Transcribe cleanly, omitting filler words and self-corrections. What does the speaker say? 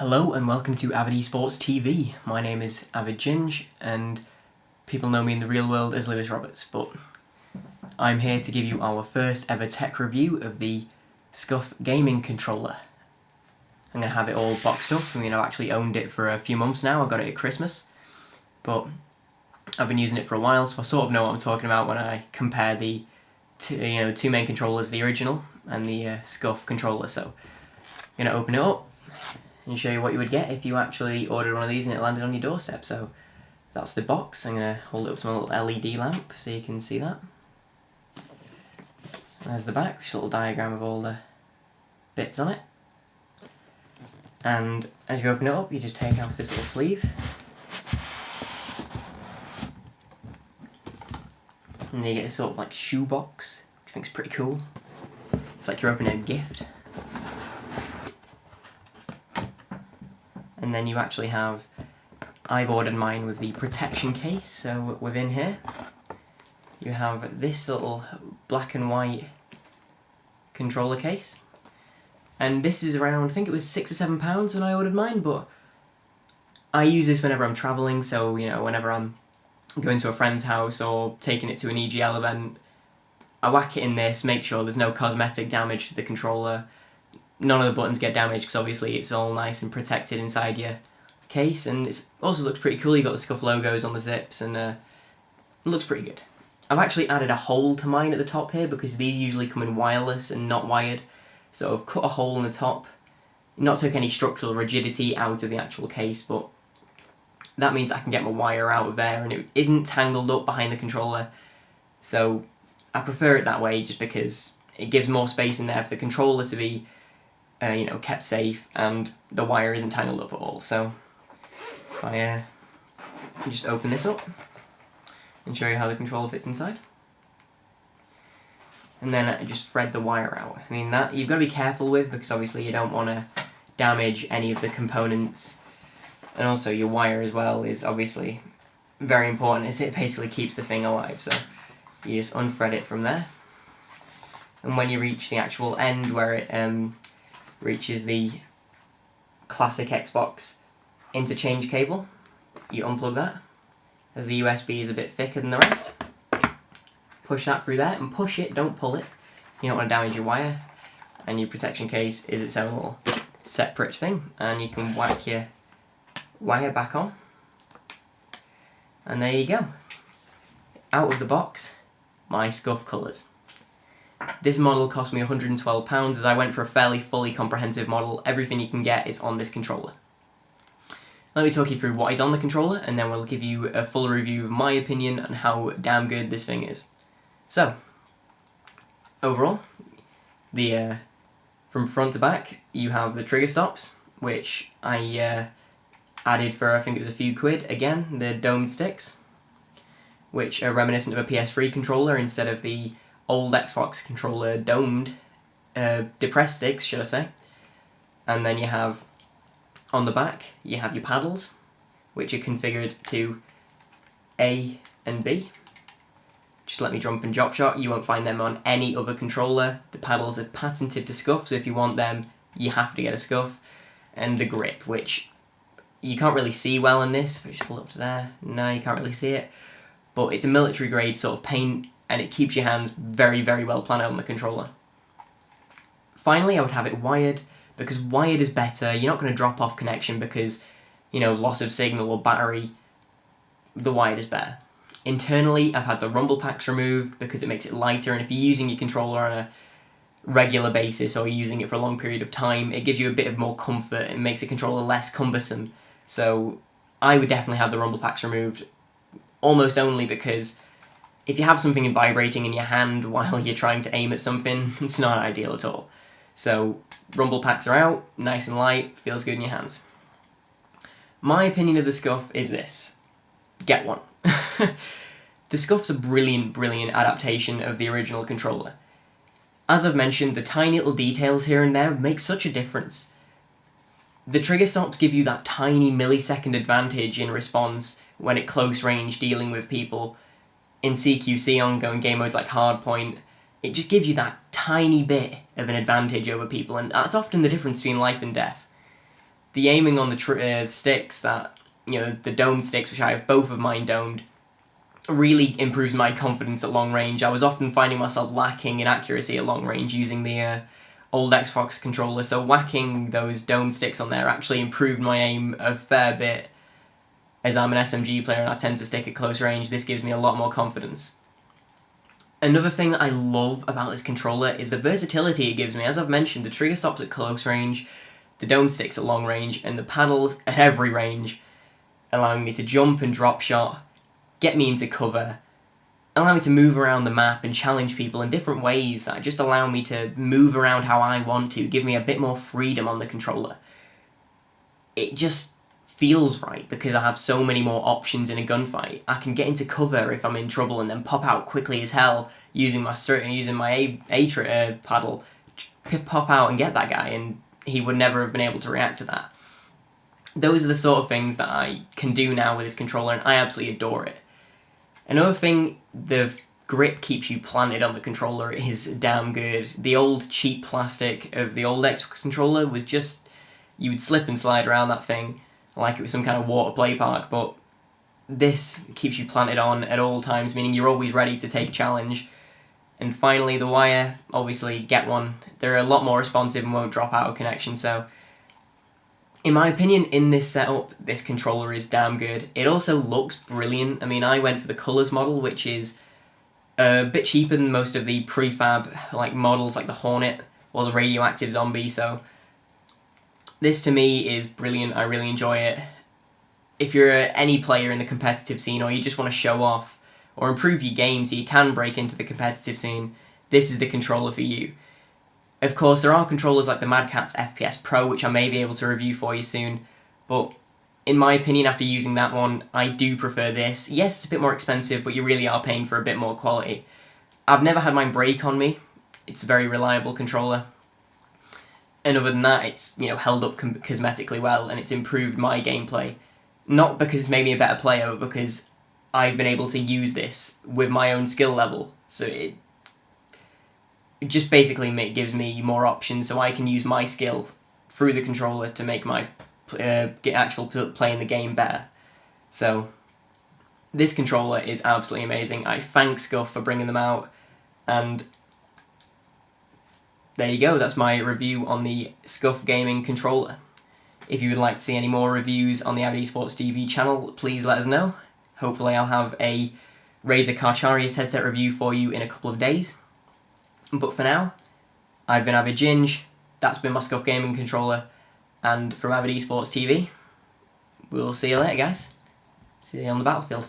Hello and welcome to Avid Esports TV. My name is Avid Ginge and people know me in the real world as Lewis Roberts, but I'm here to give you our first ever tech review of the SCUF Gaming Controller. I'm going to have it all boxed up. I've actually owned it for a few months now. I got it at Christmas, but I've been using it for a while, so I sort of know what I'm talking about when I compare the two main controllers, the original and the SCUF controller. So I'm going to open it up and show you what you would get if you actually ordered one of these and it landed on your doorstep. So that's the box. I'm going to hold it up to my little LED lamp so you can see that. There's the back, which is a little diagram of all the bits on it. And as you open it up, you just take off this little sleeve. And you get this sort of like shoe box, which I think is pretty cool. It's like you're opening a gift. And then you actually have, I've ordered mine with the protection case, so within here you have this little black and white controller case. And this is around, I think it was £6 or £7 when I ordered mine, but I use this whenever I'm travelling, so whenever I'm going to a friend's house or taking it to an EGL event, I whack it in this, make sure there's no cosmetic damage to the controller. None of the buttons get damaged because obviously it's all nice and protected inside your case, and it also looks pretty cool. You've got the SCUF logos on the zips and it looks pretty good. I've actually added a hole to mine at the top here because these usually come in wireless and not wired, so I've cut a hole in the top, not took any structural rigidity out of the actual case, but that means I can get my wire out of there and it isn't tangled up behind the controller, so I prefer it that way just because it gives more space in there for the controller to be kept safe and the wire isn't tangled up at all. So if I just open this up and show you how the controller fits inside. And then I just thread the wire out. That you've got to be careful with because obviously you don't want to damage any of the components. And also your wire as well is obviously very important as it basically keeps the thing alive. So you just unthread it from there. And when you reach the actual end where it reaches the classic Xbox interchange cable, you unplug that, as the USB is a bit thicker than the rest. Push that through there, and push it, don't pull it. You don't want to damage your wire, and your protection case is its own little separate thing, and you can whack your wire back on. And there you go. Out of the box, my SCUF Colours. This model cost me £112 as I went for a fairly fully comprehensive model. Everything you can get is on this controller. Let me talk you through what is on the controller and then we'll give you a full review of my opinion on how damn good this thing is. So, overall, from front to back you have the trigger stops, which I added for I think it was a few quid. Again, the domed sticks, which are reminiscent of a PS3 controller instead of the old Xbox controller domed, depressed sticks, should I say. And then you have, on the back, you have your paddles, which are configured to A and B. Just let me jump and drop shot, you won't find them on any other controller. The paddles are patented to SCUF, so if you want them, you have to get a SCUF. And the grip, which you can't really see well in this. If I just hold up to there, no, you can't really see it. But it's a military grade sort of paint, and it keeps your hands very, very well planted on the controller. Finally, I would have it wired, because wired is better. You're not going to drop off connection because, loss of signal or battery. The wired is better. Internally, I've had the rumble packs removed because it makes it lighter, and if you're using your controller on a regular basis or you're using it for a long period of time, it gives you a bit of more comfort and makes the controller less cumbersome. So I would definitely have the rumble packs removed, almost only because if you have something vibrating in your hand while you're trying to aim at something, it's not ideal at all. So rumble packs are out, nice and light, feels good in your hands. My opinion of the SCUF is this: get one. The SCUF's a brilliant, brilliant adaptation of the original controller. As I've mentioned, the tiny little details here and there make such a difference. The trigger stops give you that tiny millisecond advantage in response when at close range dealing with people. In CQC ongoing game modes like Hardpoint, it just gives you that tiny bit of an advantage over people, and that's often the difference between life and death. the aiming on the sticks, that, you know, the domed sticks, which I have both of mine domed, really improves my confidence at long range. I was often finding myself lacking in accuracy at long range using the old Xbox controller, so whacking those domed sticks on there actually improved my aim a fair bit. As I'm an SMG player and I tend to stick at close range, this gives me a lot more confidence. Another thing that I love about this controller is the versatility it gives me. As I've mentioned, the trigger stops at close range, the dome sticks at long range, and the paddles at every range, allowing me to jump and drop shot, get me into cover, allow me to move around the map and challenge people in different ways that just allow me to move around how I want to, give me a bit more freedom on the controller. It just feels right because I have so many more options in a gunfight. I can get into cover if I'm in trouble and then pop out quickly as hell using my paddle, pop out and get that guy, and he would never have been able to react to that. Those are the sort of things that I can do now with this controller, and I absolutely adore it. Another thing, the grip keeps you planted on the controller is damn good. The old cheap plastic of the old Xbox controller was just, you would slip and slide around that thing like it was some kind of water play park, but this keeps you planted on at all times, meaning you're always ready to take a challenge. And finally, the wire, obviously get one. They're a lot more responsive and won't drop out of connection, so in my opinion, in this setup, this controller is damn good. It also looks brilliant. I mean, I went for the Colours model, which is a bit cheaper than most of the prefab models like the Hornet or the Radioactive Zombie, so this to me is brilliant. I really enjoy it. If you're any player in the competitive scene, or you just want to show off or improve your game so you can break into the competitive scene, this is the controller for you. Of course, there are controllers like the Mad Catz FPS Pro, which I may be able to review for you soon, but in my opinion, after using that one, I do prefer this. Yes, it's a bit more expensive, but you really are paying for a bit more quality. I've never had mine break on me. It's a very reliable controller. And other than that, it's, you know, held up cosmetically well, and it's improved my gameplay. Not because it's made me a better player, but because I've been able to use this with my own skill level. So it just basically gives me more options, so I can use my skill through the controller to make my actual play in the game better. So this controller is absolutely amazing. I thank SCUF for bringing them out, and there you go, that's my review on the SCUF Gaming Controller. If you would like to see any more reviews on the Avid Esports TV channel, please let us know. Hopefully I'll have a Razer Carcharias headset review for you in a couple of days. But for now, I've been Avid Ginge, that's been my SCUF Gaming Controller, and from Avid Esports TV, we'll see you later, guys. See you on the battlefield.